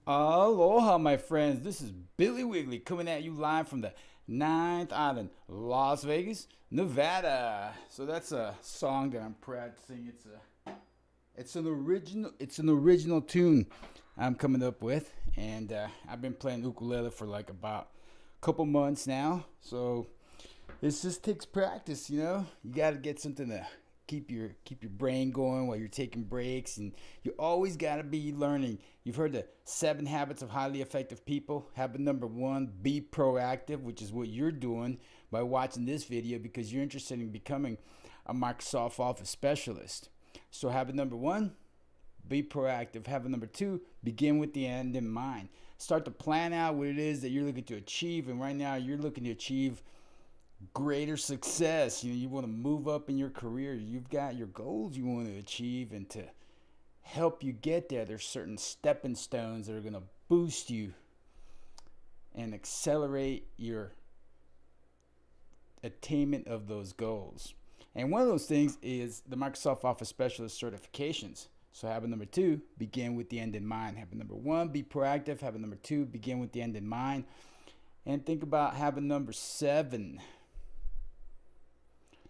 Aloha, my friends. This is Billy Wigley coming at you live from the Ninth Island, Las Vegas, Nevada. So that's a song that I'm proud to sing. It's an original tune I'm coming up with, and I've been playing ukulele for like about a couple months now. So it just takes practice, you know. You got to get something to keep your brain going while you're taking breaks, and you always got to be learning. You've heard the 7 habits of highly effective people. Habit number 1: be proactive, which is what you're doing by watching this video because you're interested in becoming a Microsoft Office specialist. So habit number 1: be proactive. Habit number 2: begin with the end in mind. Start to plan out what it is that you're looking to achieve, and right now you're looking to achieve greater success. You want to move up in your career. You've got your goals you want to achieve, and to help you get there, there's certain stepping stones that are going to boost you and accelerate your attainment of those goals. And one of those things is the Microsoft Office Specialist certifications. So habit number 2: begin with the end in mind. Habit number 1: be proactive. Habit number 2: begin with the end in mind. And think about habit number 7: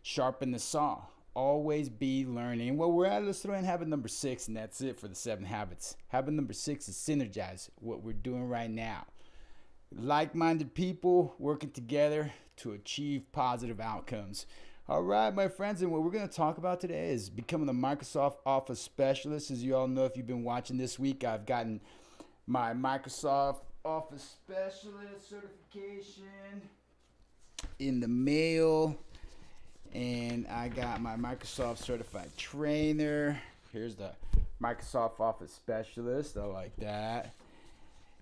sharpen the saw. Always be learning. Well, we're at, let's throw in habit number 6, and that's it for the 7 habits. Habit number 6 is synergize, what we're doing right now. Like-minded people working together to achieve positive outcomes. All right, my friends, and what we're going to talk about today is becoming a Microsoft Office specialist. As you all know, if you've been watching this week, I've gotten my Microsoft Office specialist certification in the mail, and I got my Microsoft certified trainer. Here's the Microsoft Office specialist. I like that.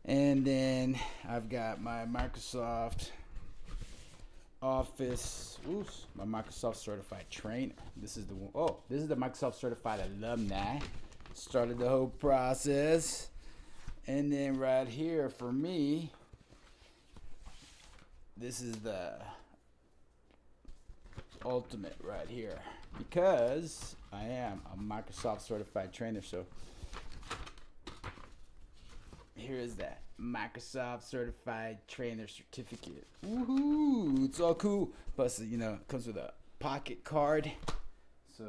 And then I've got my Microsoft Office, my Microsoft certified trainer. This is the one. Oh, this is the Microsoft certified alumni. Started the whole process. And then right here for me, this is the ultimate right here, because I am a Microsoft certified trainer. So here is that Microsoft certified trainer certificate. Woohoo! It's all cool. Plus, it comes with a pocket card, so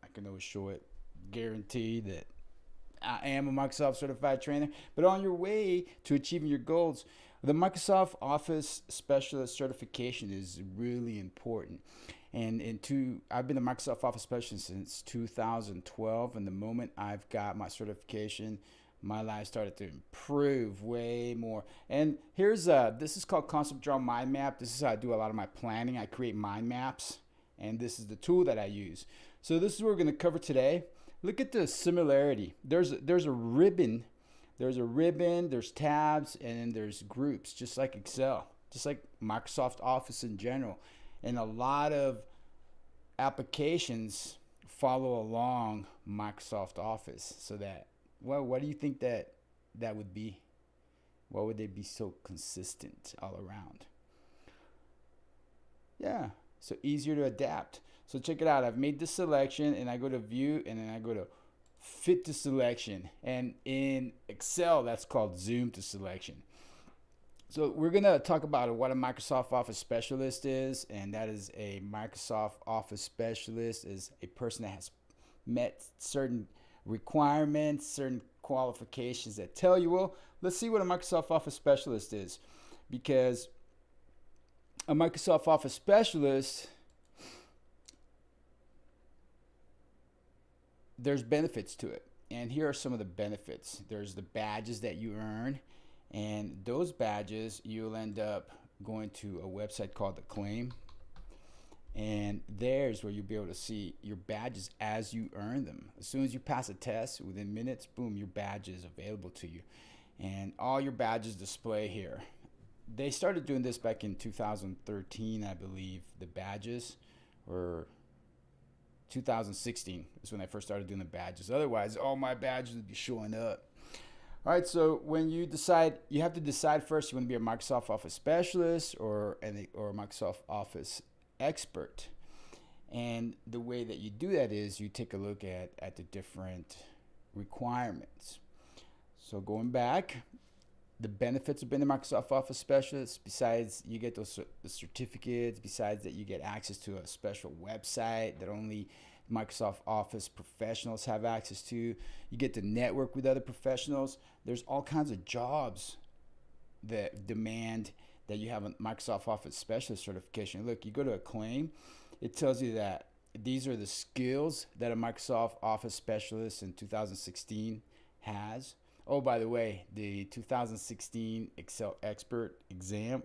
I can always show it. Guaranteed that I am a Microsoft certified trainer. But on your way to achieving your goals, the Microsoft Office Specialist certification is really important. And I've been a Microsoft Office Specialist since 2012, and the moment I've got my certification, my life started to improve way more. And here's this is called Concept Draw Mind Map. This is how I do a lot of my planning. I create mind maps, and this is the tool that I use. So this is what we're going to cover today. Look at the similarity. There's a ribbon. There's tabs, and then there's groups, just like Excel, just like Microsoft Office in general. And a lot of applications follow along Microsoft Office, so that, well, what do you think that would be? Why would they be so consistent all around? Yeah, so easier to adapt. So check it out. I've made the selection, and I go to view, and then I go to fit to selection. And in Excel, that's called zoom to selection. So we're going to talk about what a Microsoft Office specialist is, and that is a Microsoft Office specialist is a person that has met certain requirements, certain qualifications that tell you, well, let's see what a Microsoft Office specialist is. Because a Microsoft Office specialist, there's benefits to it. And here are some of the benefits. There's the badges that you earn, and those badges you'll end up going to a website called The Claim. And there's where you'll be able to see your badges as you earn them. As soon as you pass a test, within minutes, boom, your badge is available to you. And all your badges display here. They started doing this back in 2013, I believe. The badges, or 2016 is when I first started doing the badges. Otherwise, all my badges would be showing up. All right, so when you decide, you have to decide first, you want to be a Microsoft Office specialist or a Microsoft Office expert. And the way that you do that is you take a look at the different requirements. So going back, the benefits of being a Microsoft Office specialist, besides you get those the certificates, besides that you get access to a special website that only Microsoft Office professionals have access to. You get to network with other professionals. There's all kinds of jobs that demand that you have a Microsoft Office specialist certification. Look, you go to a claim, it tells you that these are the skills that a Microsoft Office specialist in 2016 has. Oh, by the way, the 2016 Excel Expert exam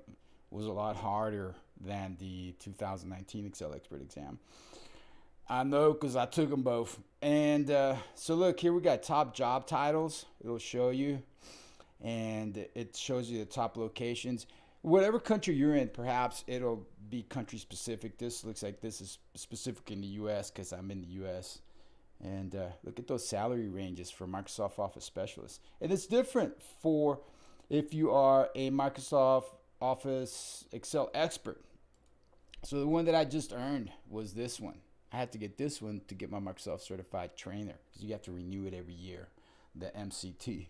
was a lot harder than the 2019 Excel Expert exam. I know because I took them both. And so look, here we got top job titles. It'll show you. And it shows you the top locations. Whatever country you're in, perhaps it'll be country specific. This looks like this is specific in the U.S. because I'm in the U.S. And look at those salary ranges for Microsoft Office specialists. And it's different for if you are a Microsoft Office Excel expert. So the one that I just earned was this one. I had to get this one to get my Microsoft Certified Trainer because you have to renew it every year, the MCT.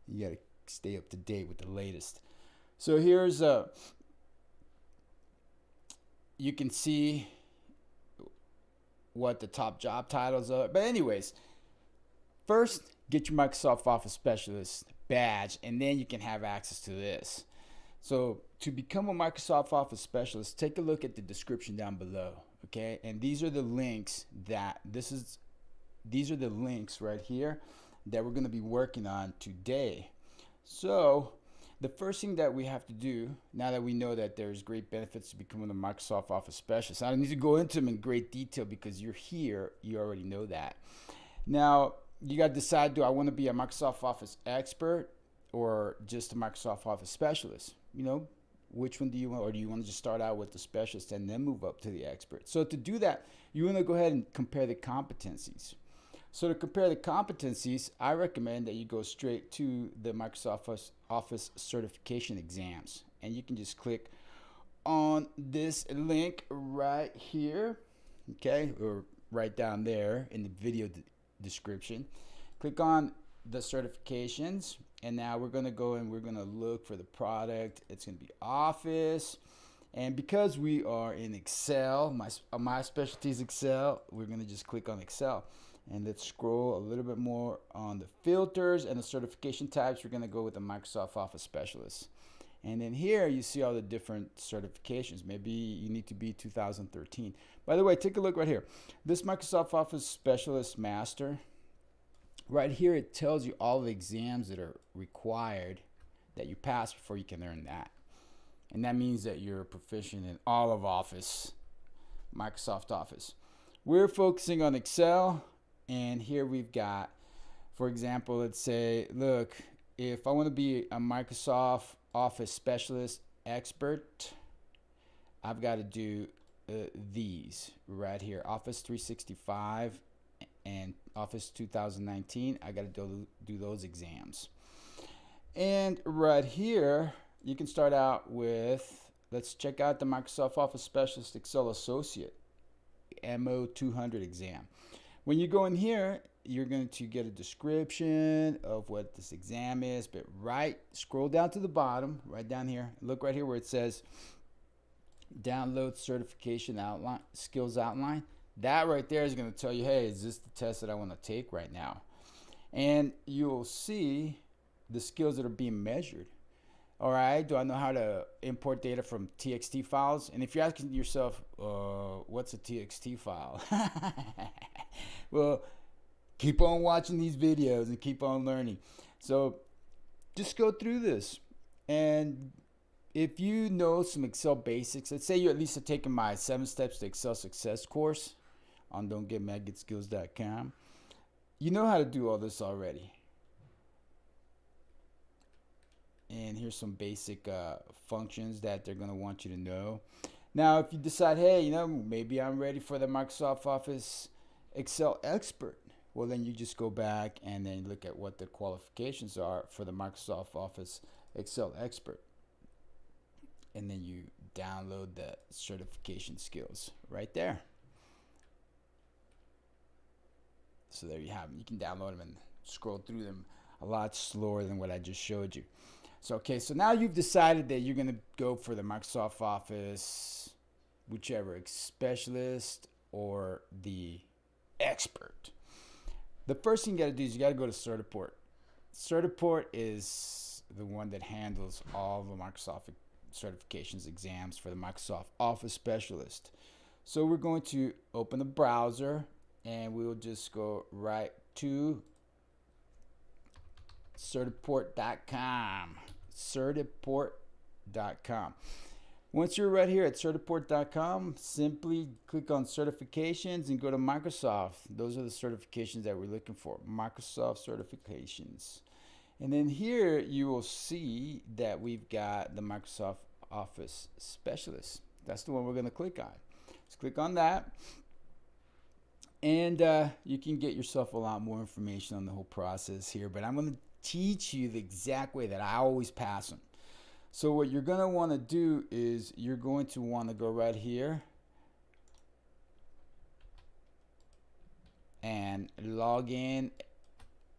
You got to stay up to date with the latest. So here's you can see what the top job titles are. But anyways, first get your Microsoft Office Specialist badge, and then you can have access to this. So to become a Microsoft Office Specialist, take a look at the description down below. Okay, and these are the links these are the links right here that we're going to be working on today. So the first thing that we have to do, now that we know that there's great benefits to becoming a Microsoft Office Specialist, I don't need to go into them in great detail because you're here, you already know that. Now, you got to decide, do I want to be a Microsoft Office expert or just a Microsoft Office Specialist? You know, which one do you want, or do you want to just start out with the specialist and then move up to the expert? So to do that, you want to go ahead and compare the competencies. So to compare the competencies, I recommend that you go straight to the Microsoft Office certification exams. And you can just click on this link right here, okay, or right down there in the video description. Click on the certifications, and now we're going to go and we're going to look for the product. It's going to be Office. And because we are in Excel, my specialty is Excel, we're going to just click on Excel. And let's scroll a little bit more on the filters and the certification types. We're going to go with the Microsoft Office Specialist. And then here you see all the different certifications. Maybe you need to be 2013. By the way, take a look right here. This Microsoft Office Specialist Master, right here it tells you all the exams that are required that you pass before you can earn that. And that means that you're proficient in all of Office, Microsoft Office. We're focusing on Excel. And here we've got, for example, let's say, look, if I want to be a Microsoft Office Specialist expert, I've got to do these right here. Office 365 and Office 2019. I got to do those exams. And right here, you can start out with, let's check out the Microsoft Office Specialist Excel Associate MO 200 exam. When you go in here, you're going to get a description of what this exam is, but scroll down to the bottom, right down here. Look right here where it says download certification outline, skills outline. That right there is going to tell you, hey, is this the test that I want to take right now? And you'll see the skills that are being measured. All right, do I know how to import data from TXT files? And if you're asking yourself, what's a TXT file? Well, keep on watching these videos and keep on learning. So just go through this. And if you know some Excel basics, let's say you at least have taken my 7 Steps to Excel Success course on don'tgetmadgetskills.com. You know how to do all this already. And here's some basic functions that they're going to want you to know. Now, if you decide, hey, you know, maybe I'm ready for the Microsoft Office Excel Expert, well, then you just go back and then look at what the qualifications are for the Microsoft Office Excel Expert. And then you download the certification skills right there. So there you have them. You can download them and scroll through them. a lot slower than what I just showed you. So, okay, so now you've decided that you're going to go for the Microsoft Office, whichever, specialist or the expert. The first thing you got to do is you got to go to Certiport. Certiport is the one that handles all the Microsoft certifications exams for the Microsoft Office specialist. So we're going to open the browser and we'll just go right to Certiport.com. Certiport.com. Once you're right here at Certiport.com, simply click on certifications and go to Microsoft. Those are the certifications that we're looking for, Microsoft certifications. And then here you will see that we've got the Microsoft Office Specialist. That's the one we're going to click on. Let's click on that. And you can get yourself a lot more information on the whole process here, but I'm going to teach you the exact way that I always pass them. So what you're going to want to do is you're going to want to go right here and log in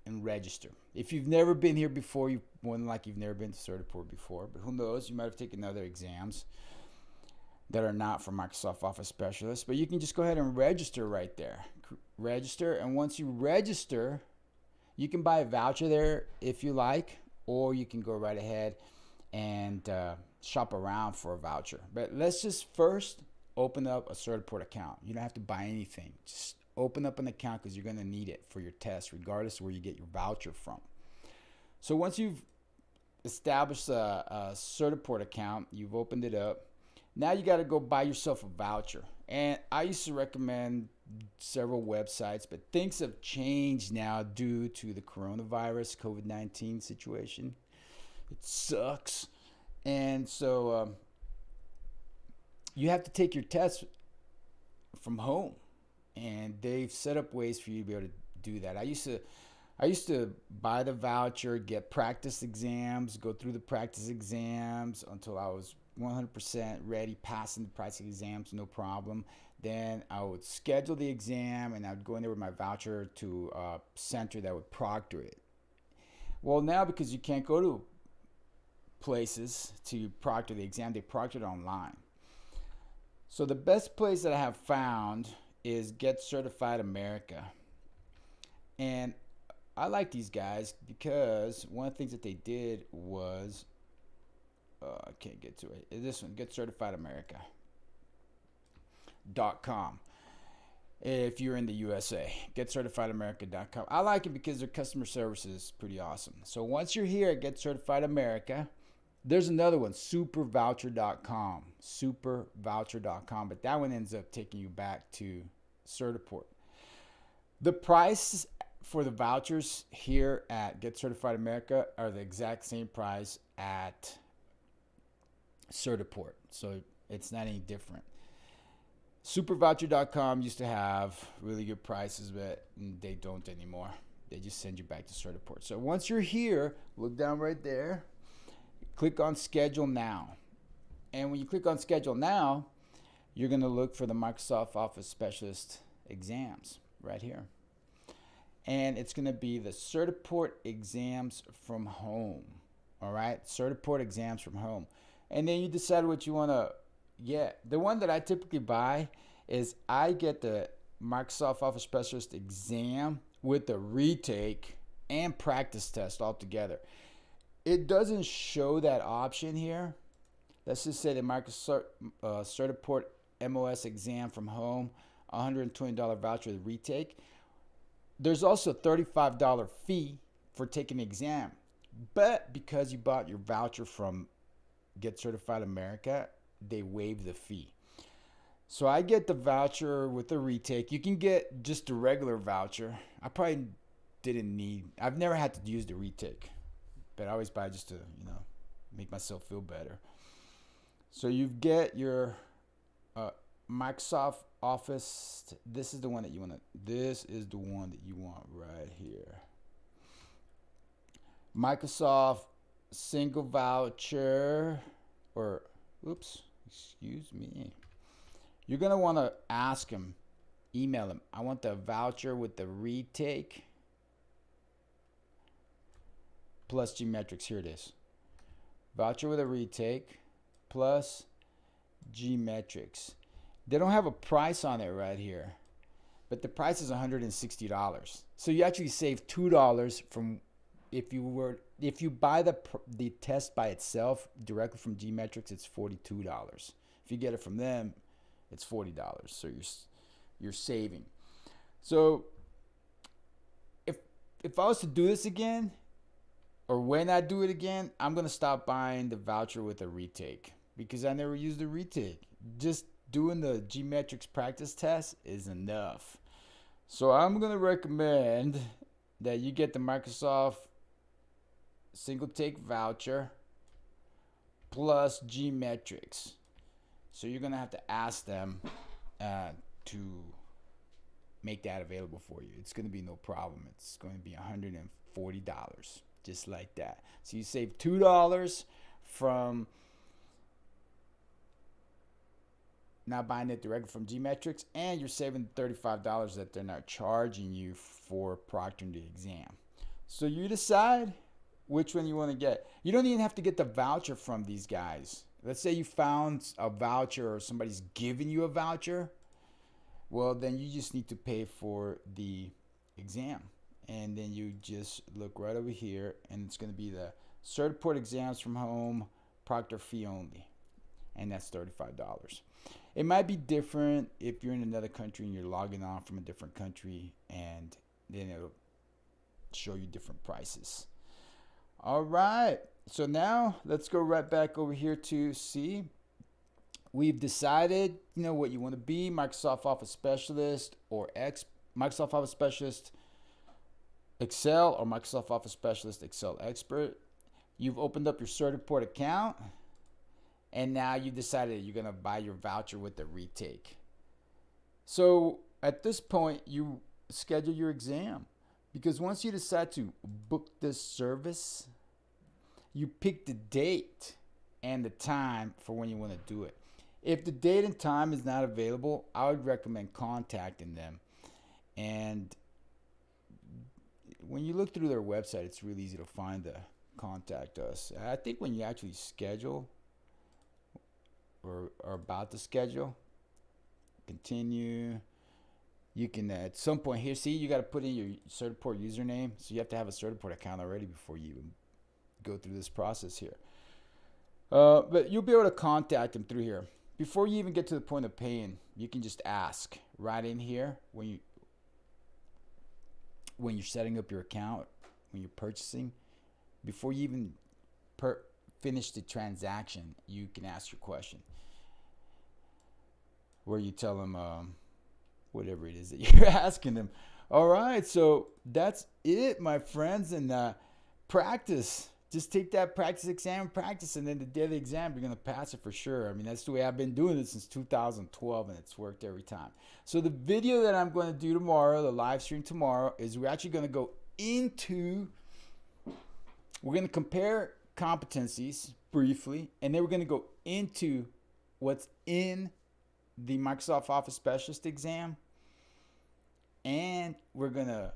and register. If you've never been here before, you more than likely you've never been to Certiport before, but who knows, you might have taken other exams that are not for Microsoft Office Specialists, but you can just go ahead and register right there. Register, and once you register, you can buy a voucher there if you like, or you can go right ahead and shop around for a voucher. But let's just first open up a Certiport account. You don't have to buy anything. Just open up an account because you're going to need it for your test, regardless of where you get your voucher from. So once you've established a Certiport account, you've opened it up, now you got to go buy yourself a voucher. And I used to recommend several websites, but things have changed now due to the coronavirus, COVID-19 situation. It sucks. And so you have to take your test from home. And they've set up ways for you to be able to do that. I used to buy the voucher, get practice exams, go through the practice exams until I was 100% ready, passing the practice exams, no problem. Then I would schedule the exam and I would go in there with my voucher to a center that would proctor it. Well, now because you can't go to places to proctor the exam, they proctor it online. So the best place that I have found is Get Certified America. And I like these guys because one of the things that they did was, I can't get to it. This one, Get Certified America.com. If you're in the USA, GetCertifiedAmerica.com. I like it because their customer service is pretty awesome. So once you're here at Get Certified America, there's another one, SuperVoucher.com. SuperVoucher.com, but that one ends up taking you back to Certiport. The price for the vouchers here at Get Certified America are the exact same price at Certiport, so it's not any different. SuperVoucher.com used to have really good prices, but they don't anymore. They just send you back to Certiport. So once you're here, look down right there, click on Schedule Now. And when you click on Schedule Now, you're going to look for the Microsoft Office Specialist exams right here. And it's going to be the Certiport exams from home. All right? Certiport exams from home. And then you decide what you want to get. The one that I typically buy is I get the Microsoft Office Specialist exam with the retake and practice test all together. It doesn't show that option here. Let's just say the Microsoft Certiport MOS exam from home, $120 voucher with retake. There's also a $35 fee for taking the exam. But because you bought your voucher from Get Certified America, they waive the fee. So I get the voucher with the retake. You can get just a regular voucher. I probably I've never had to use the retake, but I always buy just to, make myself feel better. So you get your Microsoft Office. This is the one that you want right here. Microsoft single voucher, or excuse me. You're going to want to ask them, email them, I want the voucher with the retake. plus G-metrics. Here it is. Voucher with a retake plus G-metrics. They don't have a price on it right here, but the price is $160. So you actually save $2 from if you buy the test by itself directly from G-metrics, it's $42. If you get it from them, it's $40. So you're saving. So if I was to do this again, or when I do it again, I'm gonna stop buying the voucher with a retake because I never used the retake. Just doing the G-metrics practice test is enough. So I'm gonna recommend that you get the Microsoft single take voucher plus G-metrics. So you're gonna have to ask them to make that available for you. It's gonna be no problem. It's going to be $140, just like that. So you save $2 from not buying it directly from G-metrics, and you're saving $35 that they're not charging you for proctoring the exam. So you decide which one you want to get. You don't even have to get the voucher from these guys. Let's say you found a voucher or somebody's giving you a voucher. Well, then you just need to pay for the exam. And then you just look right over here, and it's going to be the Certiport exams from home, proctor fee only. And that's $35. It might be different if you're in another country and you're logging on from a different country, and then it'll show you different prices. All right. So now let's go right back over here to see. We've decided, what you want to be, Microsoft Office Specialist or Microsoft Office Specialist Excel or Microsoft Office Specialist Excel Expert. You've opened up your Certiport account, and now you've decided you're going to buy your voucher with the retake. So at this point, you schedule your exam, because once you decide to book this service, you pick the date and the time for when you want to do it. If the date and time is not available, I would recommend contacting them. And when you look through their website, it's really easy to find the contact us. I think when you actually schedule or are about to schedule, continue, you can at some point here, see, you got to put in your Certiport username. So you have to have a Certiport account already before you even go through this process here. But you'll be able to contact them through here. Before you even get to the point of paying, you can just ask right in here when you're setting up your account, when you're purchasing. Before you even finish the transaction, you can ask your question, where you tell them whatever it is that you're asking them. All right, so that's it, my friends, and practice. Just take that practice exam and practice, and then the day of the exam, you're going to pass it for sure. I mean, that's the way I've been doing it since 2012, and it's worked every time. So the video that I'm going to do tomorrow, the live stream tomorrow, is we're actually going to go into, we're going to compare competencies briefly, and then we're going to go into what's in the Microsoft Office Specialist exam, and we're going to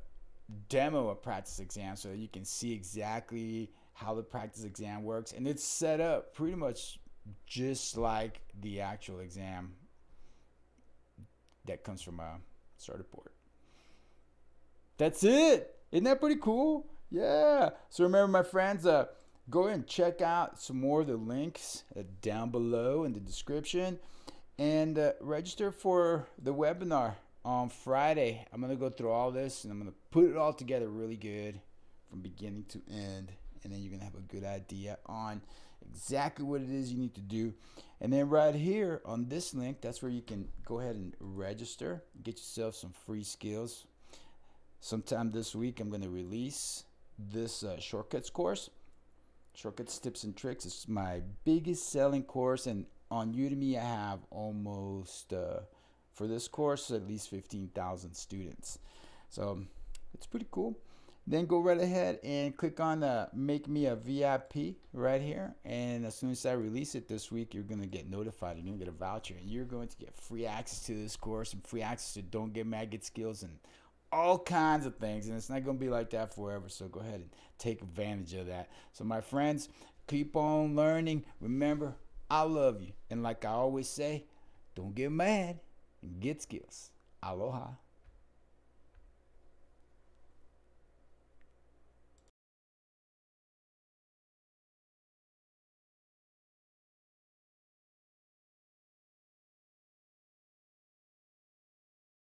demo a practice exam so that you can see exactly how the practice exam works. And it's set up pretty much just like the actual exam that comes from a Certiport. That's it. Isn't that pretty cool? Yeah. So remember, my friends, go ahead and check out some more of the links down below in the description, and register for the webinar on Friday. I'm going to go through all this, and I'm going to put it all together really good from beginning to end. And then you're going to have a good idea on exactly what it is you need to do. And then right here on this link, that's where you can go ahead and register, get yourself some free skills. Sometime this week, I'm going to release this shortcuts course. Shortcuts, tips, and tricks. It's my biggest selling course. And on Udemy, I have almost, for this course, at least 15,000 students. So it's pretty cool. Then go right ahead and click on make me a VIP right here, and as soon as I release it this week, you're going to get notified, and you're going to get a voucher, and you're going to get free access to this course and free access to Don't Get Mad, Get Skills, and all kinds of things, and it's not going to be like that forever. So go ahead and take advantage of that. So my friends, keep on learning. Remember, I love you, and like I always say, don't get mad, get skills. Aloha.